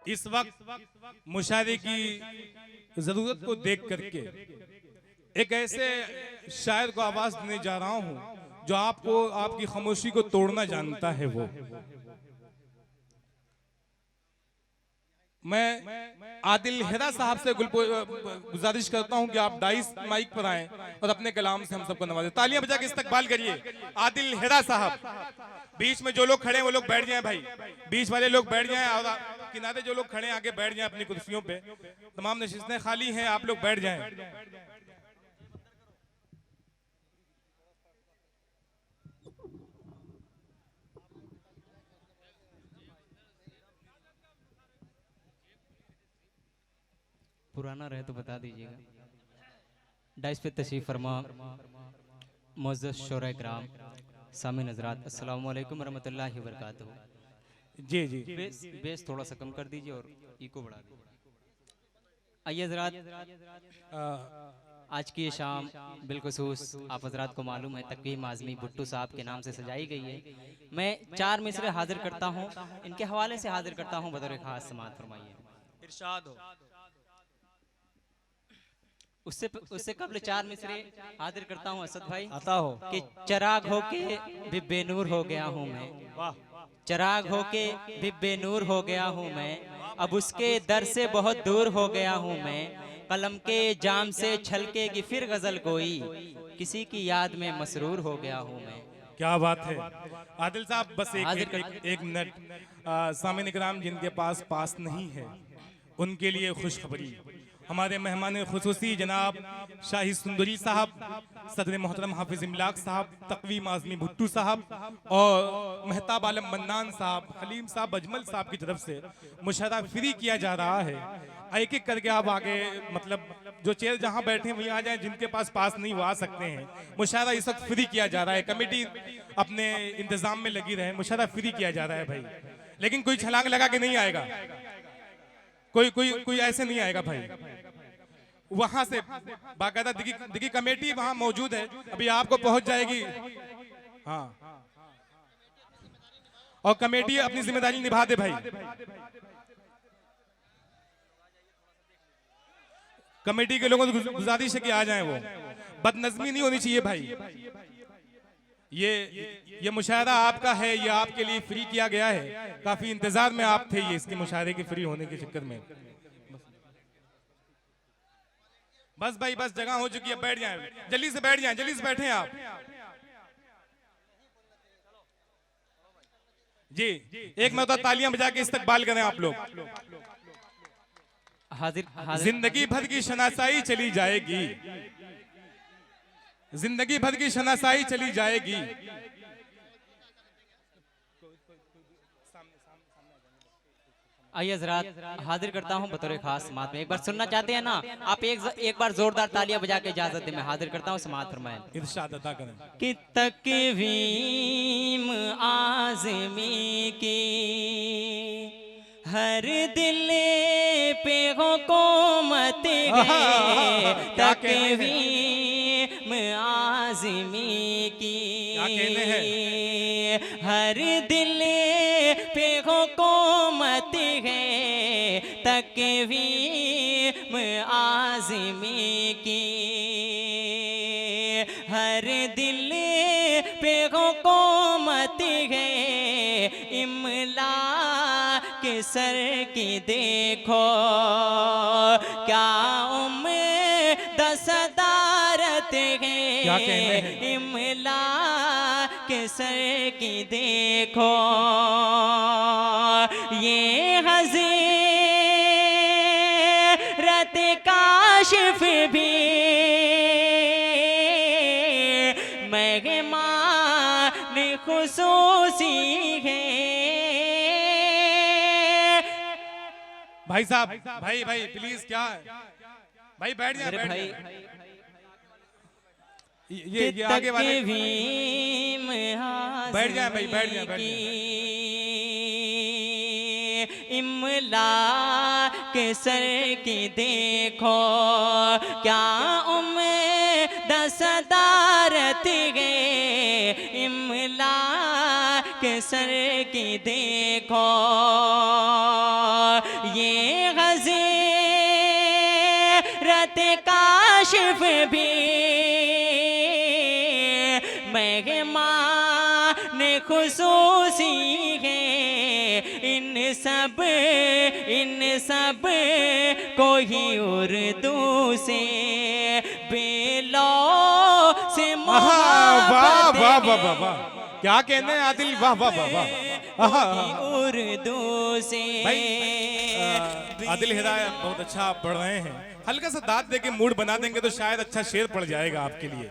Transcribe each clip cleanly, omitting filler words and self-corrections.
इस वक्त मुशायरे की जरूरत को देख करके एक ऐसे शायर को आवाज देने जा रहा हूं जो आपको आपकी खामोशी को तोड़ना जानता है। वो मैं आदिल हेरा साहब से गुजारिश करता हूं कि आप डाइस माइक पर आएं और अपने कलाम से हम सबको नवाजें। तालियां बजा के इस्तकबाल करिए आदिल हेरा साहब। बीच में जो लोग खड़े हैं वो लोग बैठ जाएं भाई, बीच वाले लोग बैठ जाएं और किनारे जो लोग खड़े हैं आगे बैठ जाएं अपनी कुर्सियों पे। तमाम नशिस्तें खाली हैं, आप लोग बैठ जाएं। पुराना रहे तो बता दीजिएगा। डाइस पे तशरीफ फरमा मुअज़्ज़ज़ शोरा किराम, सामीन हज़रात, अस्सलामु अलैकुम रहमतुल्लाहि व बरकातहू। जी जी बेस थोड़ा सा कम कर दीजिए और इको बढ़ा दीजिए। आइए हज़रात, आज की ये शाम बिलखुसूस आप हज़रात को मालूम है तक़वीम आज़मी भुट्टो साहब के नाम से सजाई गई है। मैं 4 मिसरे हाजिर करता हूँ, इनके हवाले से हाजिर करता हूँ, बतौर ख़ास समाअत फरमाइए। इरशाद हो। उससे कबल 4 मिसरे हाजिर करता हूँ असद भाई। आता हो कि चराग होके भी बेनूर हो गया हूँ मैं, चराग होके भी बेनूर हो गया हूँ मैं, अब उसके दर से बहुत दूर हो गया हूँ मैं। कलम के जाम से छलकेगी फिर गजल कोई, किसी की याद में मसरूर हो गया हूँ मैं। क्या बात है आदिल साहब। बस एक मिनट। सामीन इकराम जिनके पास नहीं है उनके लिए खुशखबरी। हमारे मेहमान खुसूसी जनाब शाही सुंदरी साहब, सदर मोहतरम हाफिज इमलाक साहब, तक़वीम आज़मी भुट्टो साहब और मेहताब आलम मन्नान साहब, हलीम साहब, अजमल साहब की तरफ से मुशायरा फ्री किया जा रहा है। एक एक करके आप आगे, मतलब जो चेयर जहां बैठे हैं वहीं आ जाएं, जिनके पास नहीं वो आ सकते हैं। मुशायरा इस वक्त फ्री किया जा रहा है, कमेटी अपने इंतजाम में लगी रहे। मुशायरा फ्री किया जा रहा है भाई, लेकिन कोई छलांग लगा के नहीं आएगा, कोई ऐसे नहीं आएगा भाई। वहां से बाकायदा दिगी कमेटी वहां मौजूद है, अभी आपको पहुंच जाएगी। हाँ, और कमेटी अपनी जिम्मेदारी निभा दे भाई। कमेटी के लोगों को गुजारिश है कि आ जाएं, वो बदनज़मी नहीं होनी चाहिए भाई। ये मुशायरा आपका है, ये आपके लिए फ्री किया गया है। काफी इंतजार में आप थे ये इसके मुशायरे के फ्री होने के चक्कर में। बस भाई बस, जगह हो चुकी है, बैठ जाएं, जल्दी से बैठ जाएं, जल्दी से बैठें आप जी। एक मतलब तालियां बजा के इस्तकबाल करें आप लोग। जिंदगी भर की शनासाई चली जाएगी, जिंदगी भर की शनासाई चली जाएगी। आइए हज़रात, हाजिर करता हूँ बतौर खास समाअत में। एक बार सुनना चाहते हैं ना आप? एक बार जोरदार तालियां बजा के इजाजत दें। मैं हाजिर करता हूँ समाअत फरमाएं। इरशाद अता करें कि तक़वीम आज़मी की हर दिल पे हुकूमत है, तक़वीम आज़मी की हर दिल पे हुकूमत है, तक़वीम आज़मी की हर दिल पे हुकूमत है। इमला के सर की देखो क्या उम्द सदारत है, इमला के सर की देखो ये हज़रत काशिफ भी मेहमान खुसूसी है। भाई साहब, भाई प्लीज, क्या है भाई, बैठ जाए भाई। ये आगे वाले बैठ जाए भाई, बैठ जाए। इमला के सर की देखो क्या उम्द सदारत है, इमला के सर की देखो ये हज़रत काशिफ भी मेहमान खुसूसी है। इन सब को ही उर्दू से बेलो से वाह वाह वाह वाह वाह, क्या कहने हैं आदिल, वाह वाह वाह वाह। उर्दू से भाई आदिल हिदायत बहुत अच्छा पढ़ रहे हैं, हल्का सा दांत दे के मूड बना देंगे तो शायद अच्छा शेर पड़ जाएगा आपके लिए।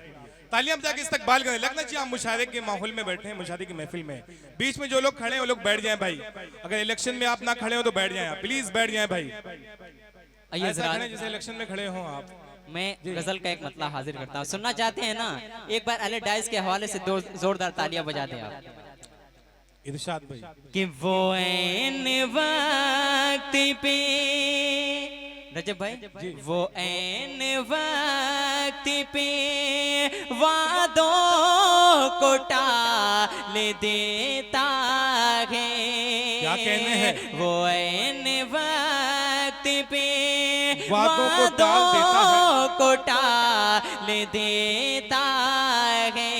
तालियां बजा के इस्तकबाल करें। लगना चाहिए आप मुशायरे के माहौल में बैठे हैं, मुशायरे की महफिल में। बीच में जो लोग खड़े हैं वो लोग बैठ जाएं भाई। अगर इलेक्शन में आप ना खड़े हो तो बैठ जाएं, प्लीज बैठ जाएं भाई। ऐसा खड़े जैसे इलेक्शन में खड़े हो आप। मैं गजल का एक मतलब हाजिर करता हूँ, सुनना चाहते हैं ना? एक बार अली डाइस के हवाले से दो जोरदार तालियां बजा दें आप। इरशाद भाई कि वो ऐन वक्त पे, रजब भाई वो ऐन वक्त पे वादों को टाल देता है। क्या कहने हैं? वो ऐन वक्त पे वादों को टाल देता है।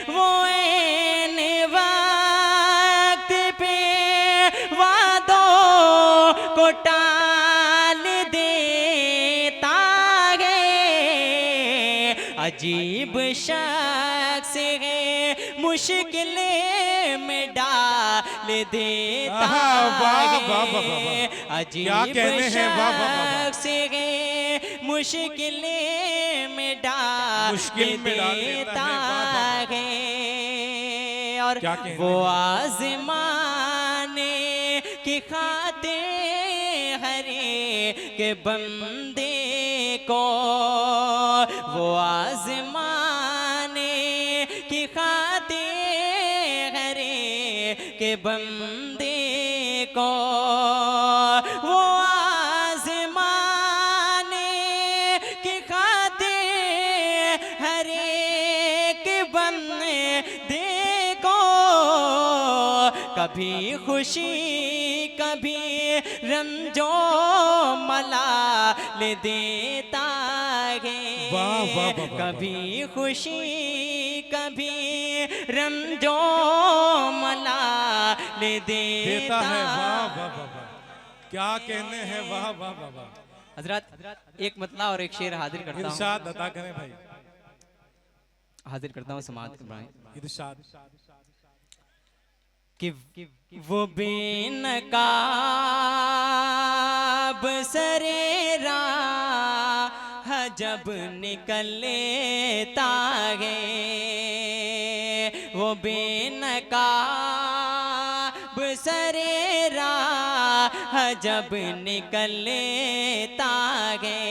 वो ऐन वक्त पे वादों को टाल देता है। अजीब शख्स है, मुश्किल में डाल देता है। अजीब शख्स है, मुश्किल में डाल देता है। और वो आज़माने की खातिर हर के बंदे को, वो आज़माने की खातिर हर के बंदे को, वो आज़माने की खातिर हर एक बंदे को, कभी खुशी कभी रंजो मलाल देता है। कभी खुशी कभी रंजो मलाल देता है। वाह वाह वाह, क्या कहने हैं, वाह वाह वाह वाह। हजरत एक मतला और एक शेर हाजिर करता हूँ। इरशाद अता करें भाई। हाजिर करता हूँ समात इब्राहिम। इरशाद कि वो बेनकाब सरेरा जब निकलता है। वो बेनकाब सरेरा जब निकलता है।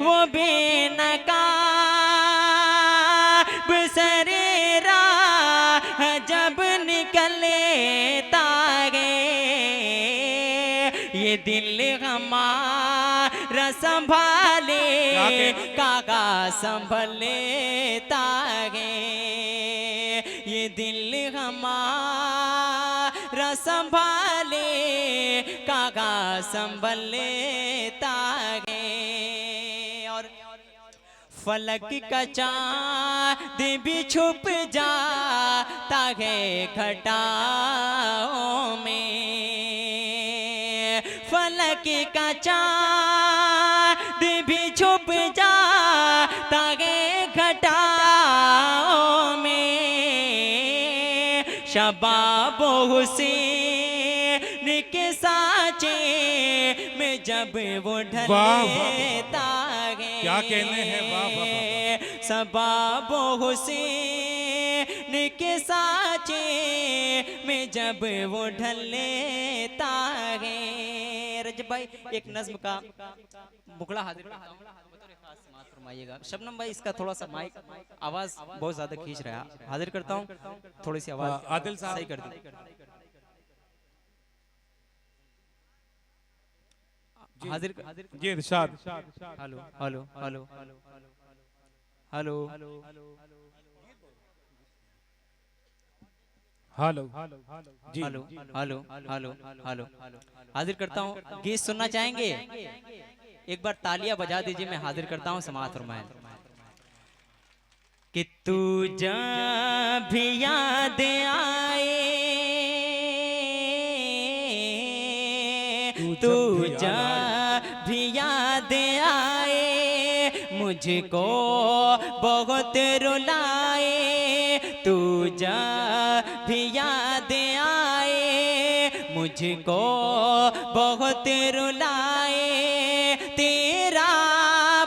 वो बेनकाब सरेरा जब निकलता है। ये दिल हमारा संभाले काका संभलेता है। ये दिल हमारा संभाले काका संभलेता है। और फलक का चाँद भी छुप जाता है घटाओं में। फलक का चाँद भी छुप जाता है घटाओं में। शबाबो हुसैन के साँचे में जब वो ढलता है। क्या कहने हैं, वाह वाह वाह। शबाबो हुसैन के साँचे में जब वो ढलता है। रजब भाई एक नज्म का मुखड़ा हाजिर करता हूं, फरमाइएगा। शबनम भाई इसका थोड़ा सा माइक आवाज बहुत ज्यादा खींच रहा है, हाजिर करता हूं, थोड़ी सी आवाज आदिल साहब सही कर दी। हाजिर जी इरशाद। Hello hello hello hello hello जी। हेलो हेलो हेलो हेलो हाजिर करता हूँ। गीत सुनना चाहेंगे? एक बार तालियां बजा दीजिए। मैं हाजिर करता हूँ समाअत फरमाएं कि तू जब भी याद आए, तू जब भी याद आए, मुझको बहुत रुलाए। तू जब भी याद आए, मुझको बहुत रुलाए। तेरा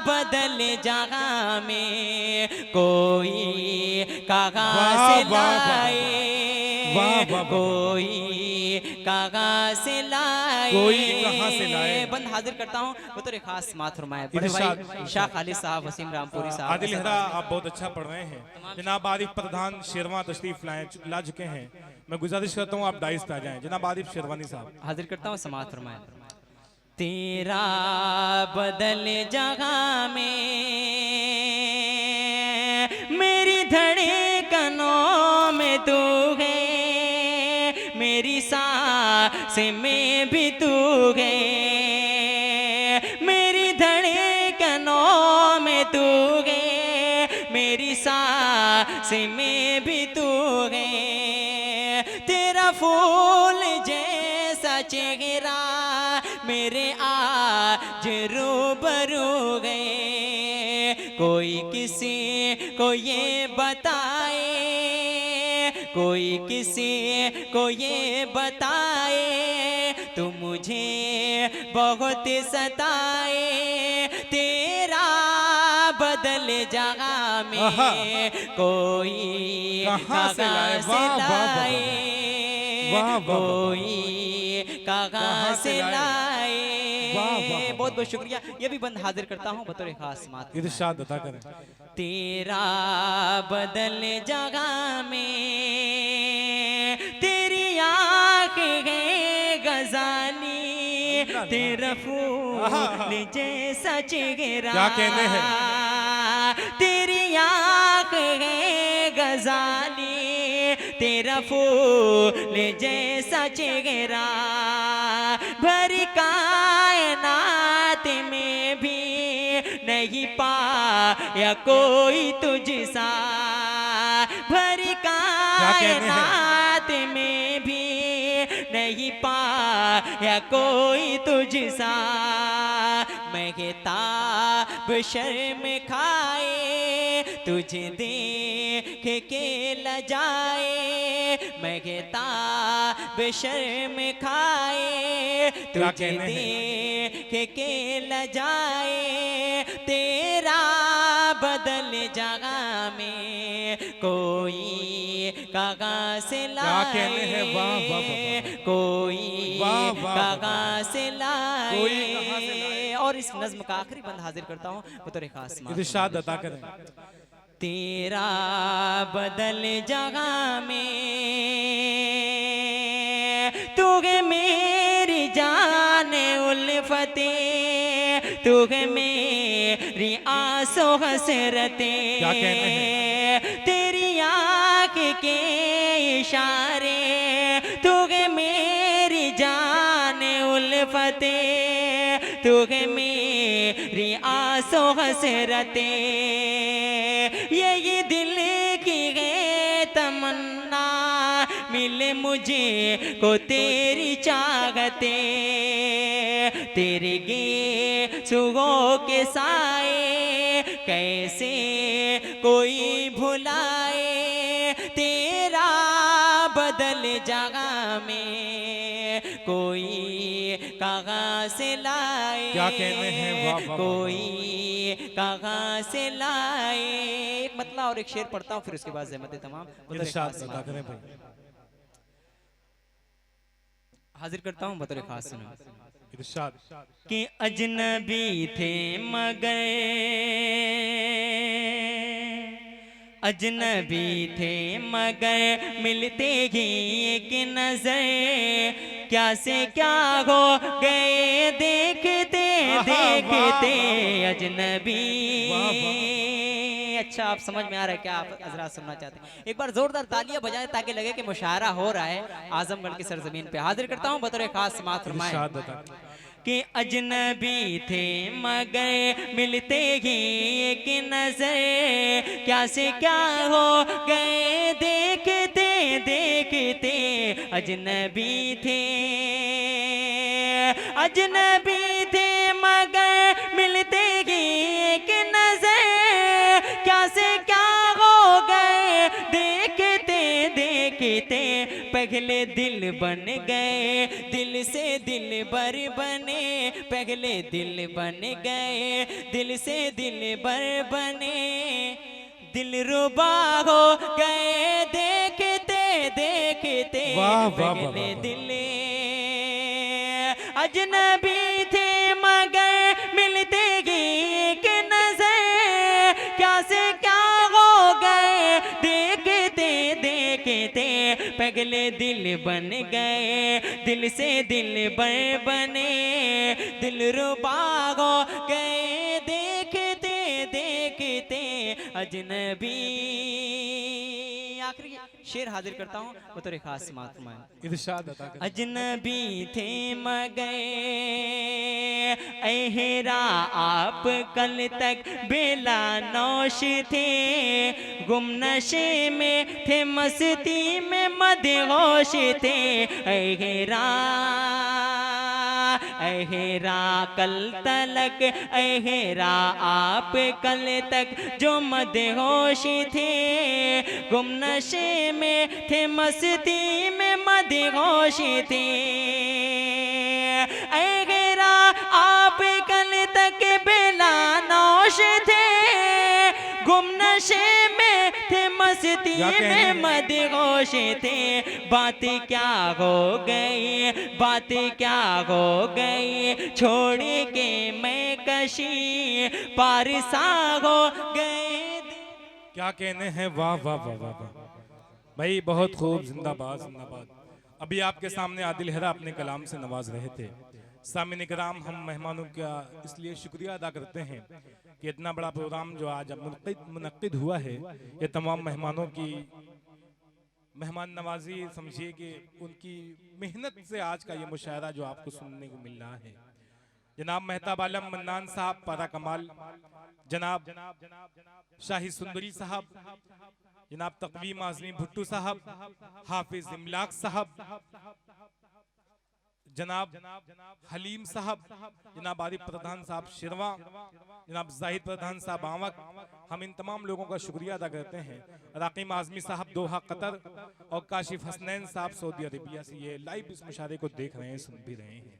बदल जगह में कोई कहाँ से लाए, कोई कहाँ से लाए, कोई कहाँ से लाए। बंद हाजिर करता हूँ बतौर खास समाअत फरमाए बड़े भाई शाह खालिद साहब, वसीम रामपुरी साहब। आदिल हेरा आप बहुत अच्छा पढ़ रहे हैं। जनाब आरिफ प्रधान शेरवा तशरीफ ला चुके हैं। मैं गुजारिश करता हूँ आप डाइस पे आ जाएं। जनाब आरिफ शेरवानी साहब हाजिर करता हूँ समाअत फरमाए। तेरा बदल जगह में मेरी धड़कनों में तू है, मेरी सांस में भी तू है, मेरी धड़कनों में तू है, मेरी सांस में भी तू है। तेरा फूल जैसा चेहरा मेरे आज रूबरू गए। कोई किसी को ये बताए, कोई किसी को ये बताए, तू मुझे बहुत सताए। तेरा बदल जगह में कोई कहाँ से लाए, कोई कहाँ से लाए। बहुत बहुत शुक्रिया। ये भी बंद हाजिर करता हूँ बतौर खास समाअत। इरशाद अता करें। तेरा बदल जगह में तेरी आँख है गजाली, तेरा फूल जैसा चेहरा। क्या कहने हैं। तेरी आँख है गजाली, तेरा फूल जैसा चेहरा। भरी कायनात में भी नहीं पाया कोई तुझसा, भरी कायनात में भी नहीं पाया कोई तुझसा। महताब शर्म खाए, तुझे देख के लजाए। महताब शर्म खाए, तुझे देख के लजाए। तेरा बदल जगह में कोई कहाँ से लाए, कोई कहाँ से लाए। और इस नज्म का आखिरी बंद हाजिर करता हूँ बतौर खास इरशाद अता करें। तेरा बदल जगह में तुगे मेरी जान उल्फते, तुगे मेरी आंसू हसरते। क्या कहने हैं। तेरी आँख के इशारे, तुगे मेरी जान उल्फते, तुगे मेरी आंसू हसरते। ये दिल की है तमन्ना, मिले मुझे को तेरी चाहते। तेरे गे सुगों के साए कैसे कोई भुलाए। तेरा बदल जगह में कोई कहाँ से लाए, क्या कहने हैं। वाह कोई कहाँ से लाए। एक मतला और एक शेर पढ़ता हूँ फिर उसके बाद ज़हमत तमाम इरशाद अता करें भाई। हाजिर करता हूँ बतौर खास सुनो। इरशाद कि अजनबी थे मगर, अजनबी थे मगर मिलते ही एक नजर, क्या से क्या हो गए देखते देखते। अजनबी नहीं, अच्छा आप समझ में आ रहा है क्या आप हजरात सुनना चाहते हैं? एक बार जोरदार तालियां बजाएं ताकि लगे कि मुशायरा हो रहा है आजमगढ़ की सरजमीन पे। हाजिर करता हूं बतौर खास समाअत फरमाएं इरशाद अता कि अजनबी थे मगर मिलते ही एक नजर, क्या से क्या हो गए देखते देखते। अजनबी थे, अजनबी थे मगर मिलते ही एक नजर, क्या से क्या हो गए देखते देखते। पहले दिल बन गए, दिल से दिल बर बने, पहले दिल बन गए, दिल से दिल बर बने। दिल रुबा हो गए देखते देखते। वाह, वाह, वाह, पहले वाह। दिल अजनबी थे मगर मिलते ही एक नजर, क्या से क्या हो गए देखते देखते। पगले दिल बन गए, दिल से दिल बने, दिल रुबा हो गए देखते देखते। अजनबी। आखिरी शेर हाजिर करता हूँ बतौर खास समाअत फरमाएं। इरशाद अता करें। अजनबी थे मगर अहरा आप कल तक बेला नौश थे, गुम नशे में थे मस्ती में मदहोश थे। अहरा अहरा कल तलक, अहरा आप कल तक जो मदहोश थे, गुम नशे में थे मस्ती में मदहोश थे। अहरा आप कल तक बेला नौश थे, गुम नशे में थे मस्ती में मदहोश थे। बात क्या हो गई, बात क्या हो गई, छोड़ के मैं कशी पारसा हो गए। क्या कहने हैं, वाह वाह वाह वाह वाह भाई, बहुत खूब, जिंदाबाद जिंदाबाद। अभी आपके सामने आदिल हेरा अपने कलाम से नवाज रहे थे। सामिन इकराम, हम मेहमानों का इसलिए शुक्रिया अदा करते हैं कि इतना बड़ा प्रोग्राम जो आज मुनक्किद हुआ है, ये तमाम मेहमानों की मेहमान नवाजी समझिए कि उनकी मेहनत से आज का ये मुशायरा जो आपको सुनने को मिल रहा है। जनाब मेहताब आलम मन्नान साहब पारा कमाल, जनाब शाही सुंदरी साहब, जनाब तकवीम आजमी भुट्टू साहब, हाफिज इमलाक साहब, जनाब हलीम साहब, जनाब आरिफ प्रधान साहब शिरवा, जनाब जाहिद प्रधान साहब आवक, हम इन तमाम लोगों का शुक्रिया अदा करते हैं। राकीम आजमी साहब दोहा कतर और काशिफ हसनैन साहब सऊदी अरेबिया से ये लाइव इस मुशायरे को देख रहे हैं, सुन भी रहे हैं।